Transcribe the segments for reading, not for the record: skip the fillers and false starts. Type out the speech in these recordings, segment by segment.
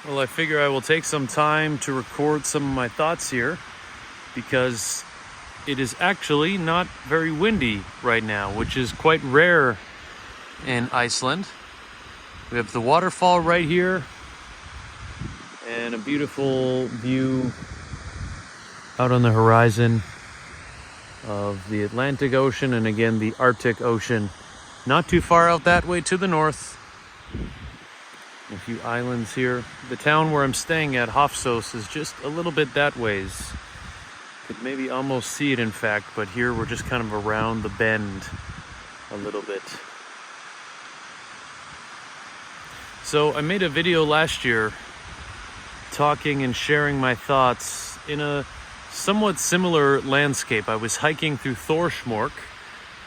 Well, I figure I will take some time to record some of my thoughts here because it is actually not very windy right now, which is quite rare in Iceland. We have the waterfall right here and a beautiful view out on the horizon of the Atlantic Ocean and again the Arctic Ocean, not too far out that way to the north. A few islands here. The town where I'm staying at, Hofsós, is just a little bit that ways. Could maybe almost see it in fact, but here we're just kind of around the bend a little bit. So I made a video last year talking and sharing my thoughts in a somewhat similar landscape. I was hiking through Thorsmork,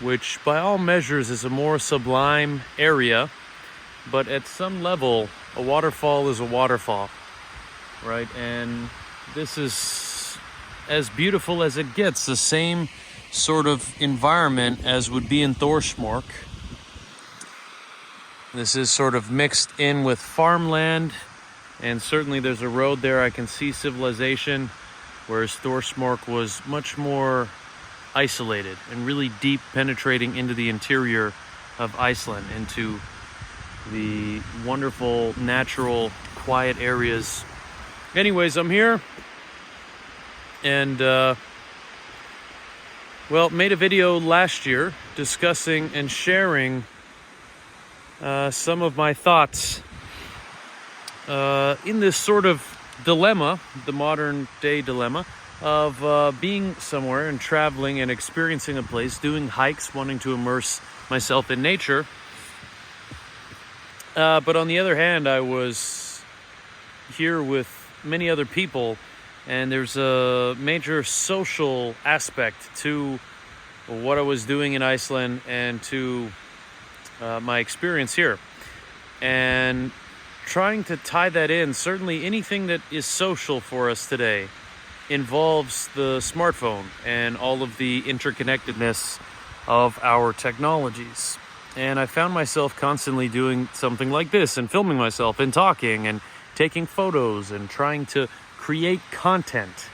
which by all measures is a more sublime area, but at some level a waterfall is a waterfall, right? And this is as beautiful as it gets, the same sort of environment as would be in Thorsmork. This is sort of mixed in with farmland, and certainly there's a road there. I can see civilization, whereas Thorsmork was much more isolated and really deep, penetrating into the interior of Iceland, into the wonderful, natural, quiet areas. Anyways, I'm here and made a video last year discussing and sharing some of my thoughts in this sort of dilemma, the modern day dilemma of being somewhere and traveling and experiencing a place, doing hikes, wanting to immerse myself in nature. But on the other hand, I was here with many other people, and there's a major social aspect to what I was doing in Iceland and to my experience here. And trying to tie that in, certainly anything that is social for us today involves the smartphone and all of the interconnectedness of our technologies. And I found myself constantly doing something like this and filming myself and talking and taking photos and trying to create content.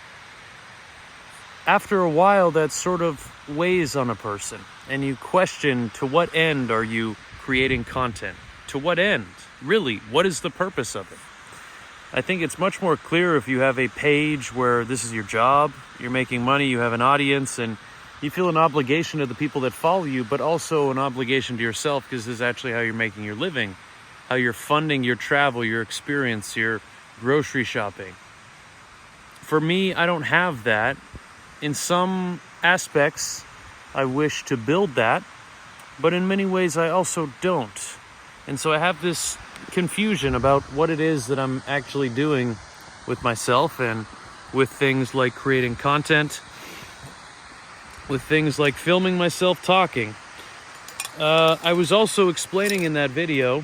After a while, that sort of weighs on a person, and you question, to what end are you creating content? To what end? Really, what is the purpose of it? I think it's much more clear if you have a page where this is your job, you're making money, you have an audience, and you feel an obligation to the people that follow you, but also an obligation to yourself, because this is actually how you're making your living, how you're funding your travel, your experience, your grocery shopping. For me, I don't have that. In some aspects, I wish to build that, but in many ways I also don't. And so I have this confusion about what it is that I'm actually doing with myself and with things like creating content, with things like filming myself talking. I was also explaining in that video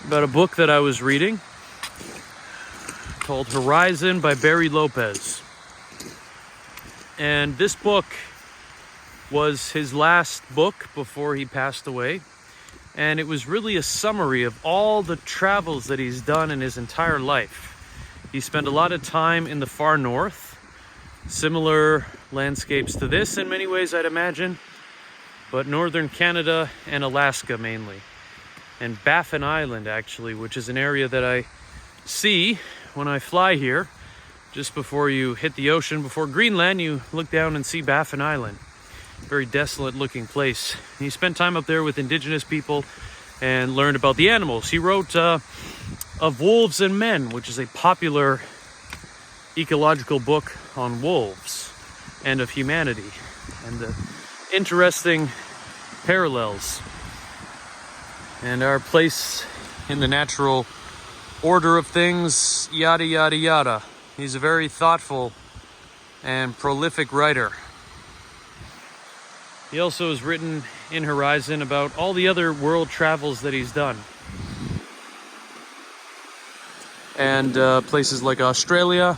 about a book that I was reading called Horizon by Barry Lopez. And this book was his last book before he passed away. And it was really a summary of all the travels that he's done in his entire life. He spent a lot of time in the far north, similar landscapes to this in many ways, I'd imagine, but northern Canada and Alaska mainly. And Baffin Island, actually, which is an area that I see when I fly here. Just before you hit the ocean, before Greenland, you look down and see Baffin Island. Very desolate looking place. And he spent time up there with indigenous people and learned about the animals. He wrote Of Wolves and Men, which is a popular ecological book on wolves and of humanity and the interesting parallels and our place in the natural order of things, yada yada yada. He's a very thoughtful and prolific writer. He also has written in Horizon about all the other world travels that he's done. And places like Australia,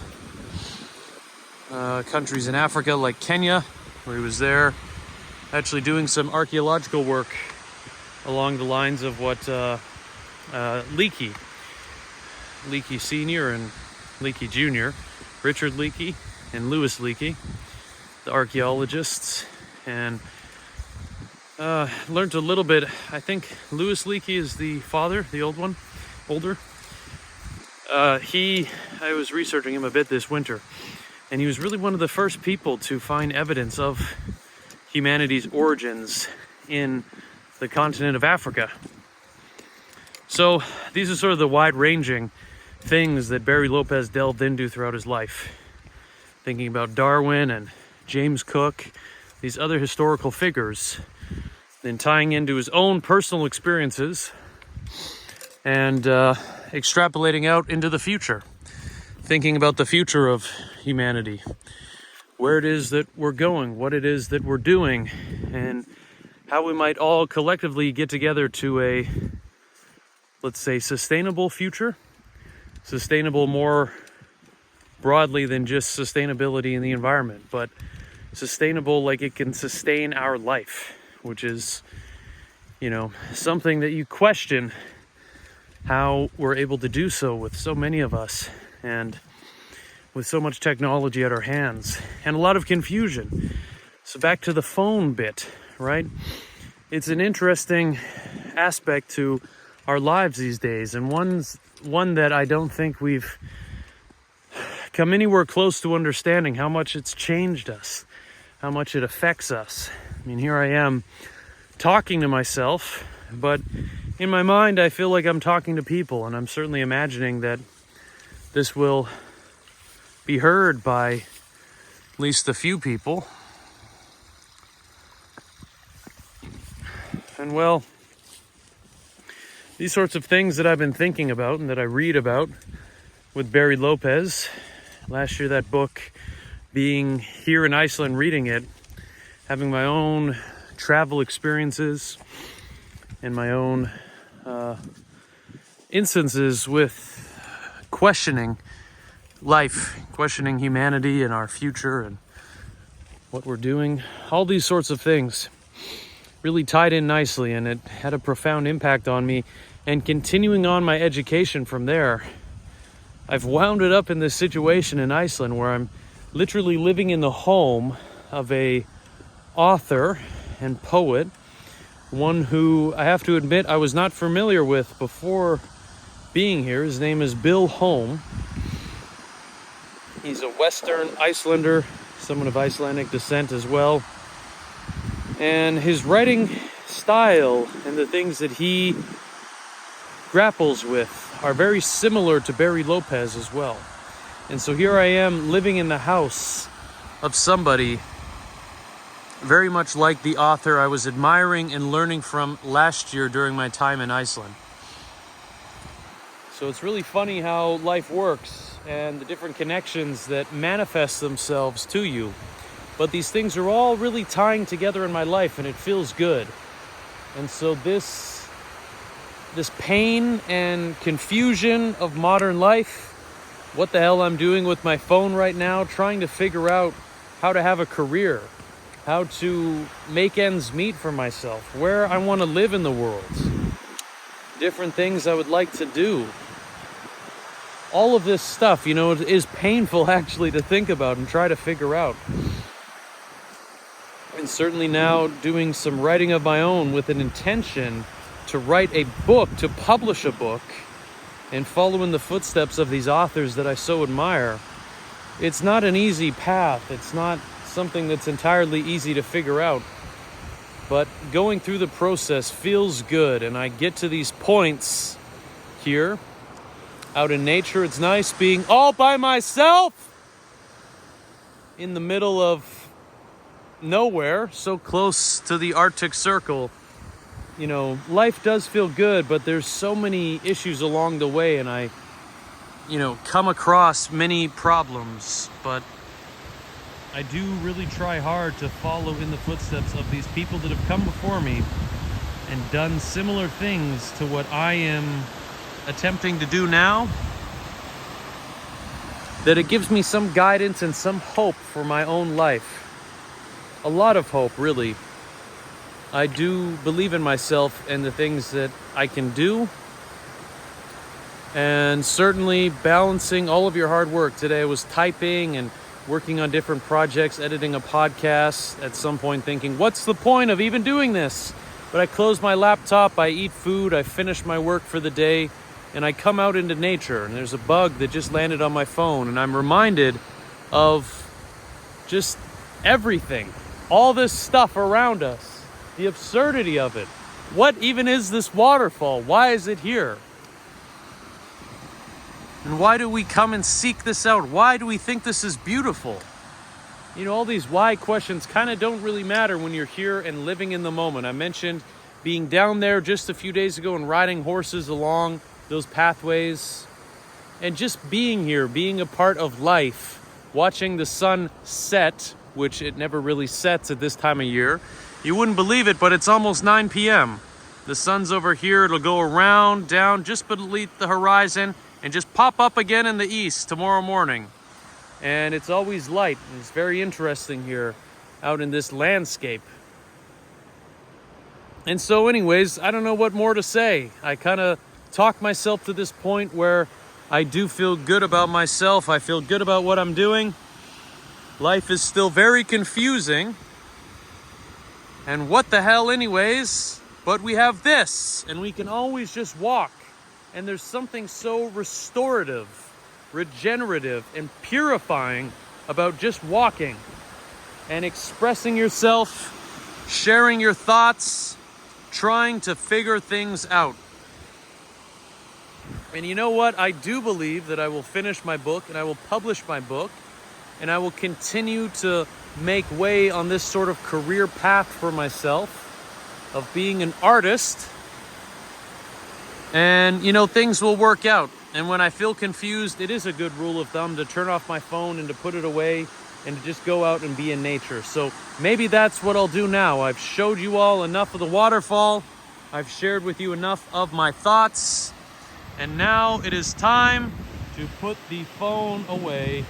countries in Africa like Kenya, where he was there, actually doing some archaeological work along the lines of what Leakey Sr. and Leakey Jr., Richard Leakey and Louis Leakey, the archaeologists, and learned a little bit. I think Louis Leakey is the father, the older. I was researching him a bit this winter, and he was really one of the first people to find evidence of humanity's origins in the continent of Africa. So these are sort of the wide-ranging things that Barry Lopez delved into throughout his life. Thinking about Darwin and James Cook, these other historical figures, then tying into his own personal experiences and extrapolating out into the future. Thinking about the future of humanity, where it is that we're going, what it is that we're doing, and how we might all collectively get together to a, let's say, sustainable future. Sustainable more broadly than just sustainability in the environment, but sustainable like it can sustain our life, which is, something that you question how we're able to do so with so many of us and with so much technology at our hands and a lot of confusion. So back to the phone bit, right? It's an interesting aspect to our lives these days, and one that I don't think we've come anywhere close to understanding how much it's changed us, how much it affects us. I mean, here I am talking to myself, but in my mind I feel like I'm talking to people, and I'm certainly imagining that this will be heard by at least a few people. And well, these sorts of things that I've been thinking about and that I read about with Barry Lopez. Last year, that book, being here in Iceland, reading it, having my own travel experiences and my own instances with questioning life, questioning humanity and our future and what we're doing. All these sorts of things really tied in nicely, and it had a profound impact on me. And continuing on my education from there, I've wound it up in this situation in Iceland where I'm literally living in the home of a author and poet, one who I have to admit I was not familiar with before being here. His name is Bill Holm. He's a Western Icelander, someone of Icelandic descent as well. And his writing style and the things that he grapples with are very similar to Barry Lopez as well. And so here I am living in the house of somebody very much like the author I was admiring and learning from last year during my time in Iceland. So it's really funny how life works and the different connections that manifest themselves to you. But these things are all really tying together in my life, and it feels good. And so this pain and confusion of modern life, what the hell I'm doing with my phone right now, trying to figure out how to have a career, how to make ends meet for myself, where I want to live in the world, different things I would like to do. All of this stuff, it is painful actually to think about and try to figure out. And certainly now doing some writing of my own with an intention to write a book, to publish a book, and follow in the footsteps of these authors that I so admire. It's not an easy path. It's not something that's entirely easy to figure out. But going through the process feels good, and I get to these points here out in nature. It's nice being all by myself in the middle of nowhere, so close to the Arctic Circle. Life does feel good, but there's so many issues along the way, and I come across many problems, but I do really try hard to follow in the footsteps of these people that have come before me and done similar things to what I am attempting to do now, that it gives me some guidance and some hope for my own life. A lot of hope, really. I do believe in myself and the things that I can do. And certainly balancing all of your hard work. Today I was typing and working on different projects, editing a podcast, at some point thinking, what's the point of even doing this? But I close my laptop, I eat food, I finish my work for the day, and I come out into nature. And there's a bug that just landed on my phone, and I'm reminded of just everything, all this stuff around us, the absurdity of it. What even is this waterfall? Why is it here? And why do we come and seek this out? Why do we think this is beautiful? You know, all these why questions kind of don't really matter when you're here and living in the moment. I mentioned being down there just a few days ago and riding horses along those pathways. And just being here, being a part of life, watching the sun set, which it never really sets at this time of year. You wouldn't believe it, but it's almost 9 p.m. The sun's over here. It'll go around, down, just beneath the horizon, and just pop up again in the east tomorrow morning. And it's always light. And it's very interesting here out in this landscape. And so anyways, I don't know what more to say. I kind of talked myself to this point where I do feel good about myself. I feel good about what I'm doing. Life is still very confusing. And what the hell anyways? But we have this, and we can always just walk. And there's something so restorative, regenerative, and purifying about just walking and expressing yourself, sharing your thoughts, trying to figure things out. And you know what? I do believe that I will finish my book and I will publish my book and I will continue to make way on this sort of career path for myself of being an artist. And, you know, things will work out. And when I feel confused, it is a good rule of thumb to turn off my phone and to put it away and to just go out and be in nature. So maybe that's what I'll do now. I've showed you all enough of the waterfall. I've shared with you enough of my thoughts. And now it is time to put the phone away